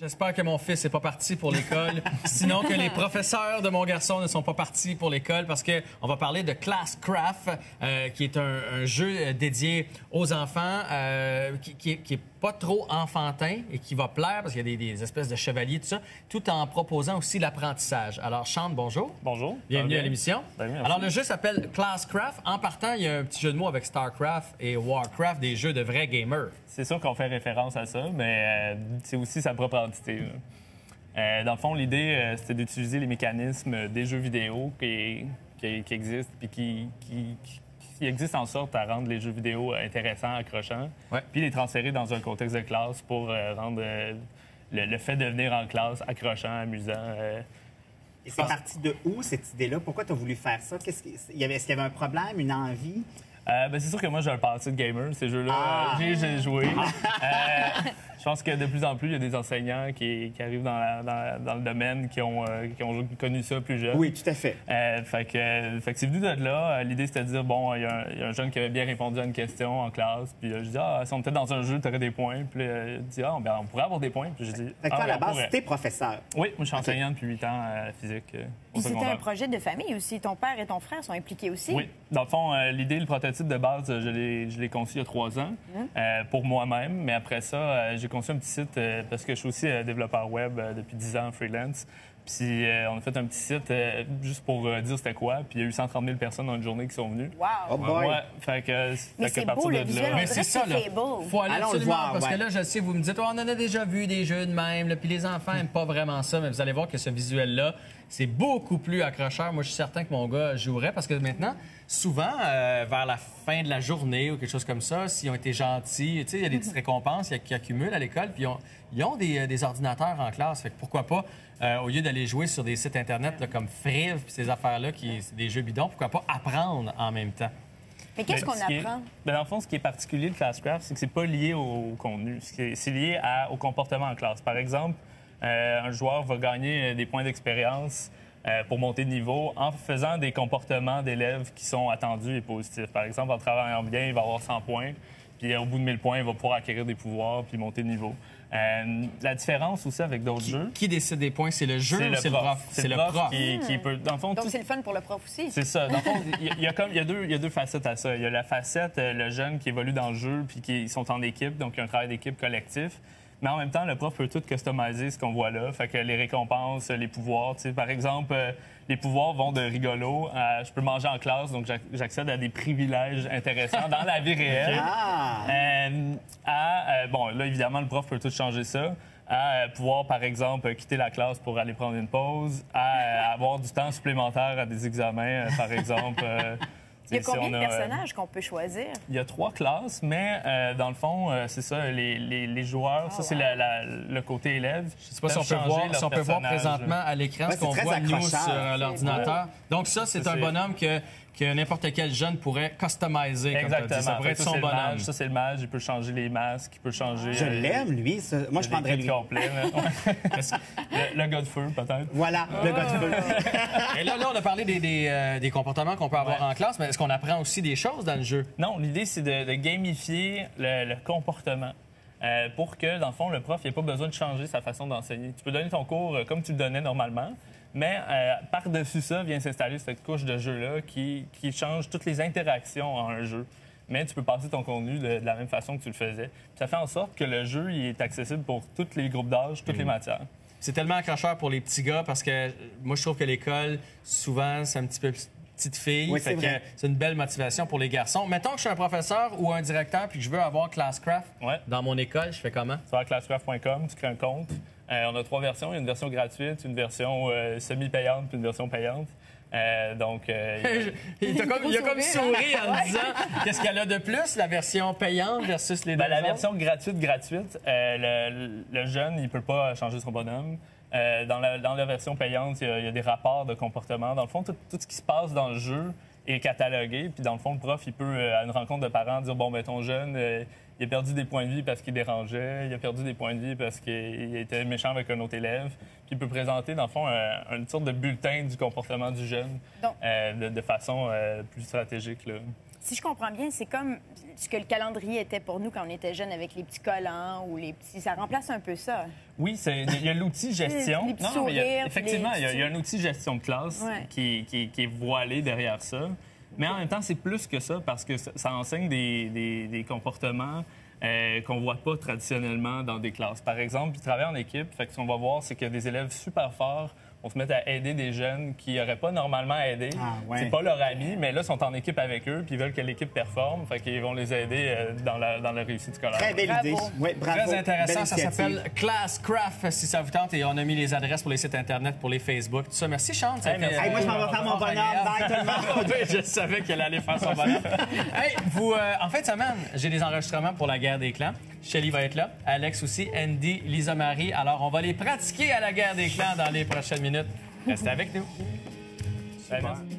J'espère que mon fils n'est pas parti pour l'école. Sinon que les professeurs de mon garçon ne sont pas partis pour l'école parce qu'on va parler de Classcraft, qui est un jeu dédié aux enfants, qui est pas trop enfantin et qui va plaire parce qu'il y a des espèces de chevaliers, tout ça, tout en proposant aussi l'apprentissage. Alors, Chante, bonjour. Bonjour. Bienvenue à l'émission. Merci. Alors, le jeu s'appelle Classcraft. En partant, il y a un petit jeu de mots avec StarCraft et Warcraft, des jeux de vrais gamers. C'est sûr qu'on fait référence à ça, mais c'est aussi sa propre entité. Dans le fond, l'idée, c'était d'utiliser les mécanismes des jeux vidéo qui existent et qui existent en sorte à rendre les jeux vidéo intéressants, accrochants, puis les transférer dans un contexte de classe pour rendre le fait de venir en classe accrochant, amusant. Et c'est parti de où, cette idée-là? Pourquoi tu as voulu faire ça? Est-ce qu'il y avait un problème, une envie? C'est sûr que moi, j'ai un passé de gamer. Ces jeux-là, j'ai joué. Je pense que de plus en plus, il y a des enseignants qui arrivent dans le domaine qui ont connu ça plus jeune. Oui, tout à fait. Fait que c'est venu de là. L'idée, c'était de dire, bon, il y a un jeune qui avait bien répondu à une question en classe. Puis je dis, si on était dans un jeu, tu aurais des points. Puis il dit, on pourrait avoir des points. Puis j'ai dit, fait que toi, à la base, t'es professeur. Oui, moi, je suis enseignant depuis 8 ans à physique. Puis c'était un projet de famille aussi. Ton père et ton frère sont impliqués aussi. Oui. Dans le fond, l'idée, le prototype de base, je l'ai conçu il y a 3 ans pour moi-même. Mais après ça, j'ai conçu un petit site parce que je suis aussi développeur web depuis 10 ans, freelance. Puis on a fait un petit site juste pour dire c'était quoi. Puis il y a eu 130 000 personnes dans une journée qui sont venues. Wow! Oh boy! Ouais, fait que c'est beau, le visuel. Mais c'est ça, là. Faut aller Allons absolument, le voir, parce que là, je sais, vous me dites, on en a déjà vu des jeux de même, là, puis les enfants n'aiment pas vraiment ça, mais vous allez voir que ce visuel-là, c'est beaucoup plus accrocheur. Moi, je suis certain que mon gars jouerait, parce que maintenant, souvent, vers la fin de la journée ou quelque chose comme ça, s'ils ont été gentils, tu sais, il y a des petites récompenses qui accumulent à l'école, puis ils ont des ordinateurs en classe. Fait que pourquoi pas, au lieu d'aller jouer sur des sites Internet là, comme Friv, puis ces affaires-là, c'est des jeux bidons, pourquoi pas apprendre en même temps? Mais qu'est-ce qu'on apprend? Dans le fond, ce qui est particulier de Classcraft, c'est que c'est pas lié au contenu. C'est lié au comportement en classe. Par exemple, un joueur va gagner des points d'expérience pour monter de niveau en faisant des comportements d'élèves qui sont attendus et positifs. Par exemple, en travaillant bien, il va avoir 100 points. Puis au bout de 1000 points, il va pouvoir acquérir des pouvoirs puis monter de niveau. La différence aussi avec d'autres jeux... Qui décide des points? C'est le jeu ou c'est le prof? C'est le prof qui peut... Dans le fond, donc c'est le fun pour le prof aussi. C'est ça. Dans le fond, il y a deux facettes à ça. Il y a la facette, le jeune qui évolue dans le jeu puis qui sont en équipe, donc il y a un travail d'équipe collectif. Mais en même temps, le prof peut tout customiser ce qu'on voit là. Fait que les récompenses, les pouvoirs. Par exemple, les pouvoirs vont de rigolo à je peux manger en classe, donc j'accède à des privilèges intéressants dans la vie réelle. Bon, là, évidemment, le prof peut tout changer ça. À pouvoir, par exemple, quitter la classe pour aller prendre une pause, à avoir du temps supplémentaire à des examens, par exemple. Il y a combien de personnages qu'on peut choisir? Il y a 3 classes, mais dans le fond, c'est ça, les joueurs, ça, c'est le côté élève. Je ne sais pas si on peut voir présentement à l'écran ce qu'on voit, nous, sur l'ordinateur. Donc ça, c'est un bonhomme que n'importe quel jeune pourrait customiser. Exactement. Ça pourrait être son bonhomme. Ça, c'est le mage. Il peut changer les masques, il peut changer... Je l'aime, lui. Ça. Moi, je prendrais lui. Complet, le gars de feu, peut-être. Voilà, le gars de feu. Et là, on a parlé des comportements qu'on peut avoir en classe, mais est-ce qu'on apprend aussi des choses dans le jeu? Non, l'idée, c'est de gamifier le comportement. Pour que, dans le fond, le prof n'ait pas besoin de changer sa façon d'enseigner. Tu peux donner ton cours comme tu le donnais normalement, mais par-dessus ça vient s'installer cette couche de jeu-là qui change toutes les interactions en un jeu. Mais tu peux passer ton contenu de la même façon que tu le faisais. Puis ça fait en sorte que le jeu il est accessible pour tous les groupes d'âge, toutes les matières. C'est tellement accrocheur pour les petits gars parce que moi, je trouve que l'école, souvent, c'est un petit peu petite fille. Oui, c'est une belle motivation pour les garçons. Mettons que je suis un professeur ou un directeur puis que je veux avoir Classcraft dans mon école, je fais comment? Tu vas à classcraft.com, tu crées un compte. On a 3 versions. Il y a une version gratuite, une version semi-payante puis une version payante. Il a comme souri en disant qu'est-ce qu'elle a de plus, la version payante versus les deux La autres? version gratuite, le jeune, il peut pas changer son bonhomme. Dans la version payante, il y a des rapports de comportement. Dans le fond, tout ce qui se passe dans le jeu est catalogué. Puis dans le fond, le prof, il peut, à une rencontre de parents, dire, bon, ben ton jeune, il a perdu des points de vie parce qu'il dérangeait, il a perdu des points de vie parce qu'il était méchant avec un autre élève. Puis il peut présenter, dans le fond, une sorte de bulletin du comportement du jeune de façon plus stratégique, là. si je comprends bien, c'est comme ce que le calendrier était pour nous quand on était jeunes avec les petits collants ou les petits... Ça remplace un peu ça. Oui, il y a l'outil gestion. Les petits Non, mais sourires, effectivement, les il y a un outil gestion de classe Ouais. qui est voilé derrière ça. Mais en même temps, c'est plus que ça parce que ça enseigne des comportements qu'on ne voit pas traditionnellement dans des classes. Par exemple, ils travaillent en équipe. Fait que ce qu'on va voir, c'est que des élèves super forts vont se mettre à aider des jeunes qui n'auraient pas normalement aidé. Ah, ouais. C'est pas leur ami, mais là, ils sont en équipe avec eux puis ils veulent que l'équipe performe. Fait qu'ils vont les aider dans la réussite scolaire. Très belle idée. Bravo. Oui, bravo. Très intéressant. Belle Ça initiative. s'appelle Class Craft, si ça vous tente. Et on a mis les adresses pour les sites Internet, pour les Facebook, tout ça. Merci, Chante. Ça a été, Hey, moi, je m'en vais faire mon bonhomme. Bye, tout le monde. Oui, je savais qu'elle allait faire son bonhomme. Hey, vous, en fin de semaine, j'ai des enregistrements pour la guerre des clans. Shelly va être là, Alex aussi, Andy, Lisa-Marie. Alors, on va les pratiquer à la guerre des clans dans les prochaines minutes. Restez avec nous. Merci.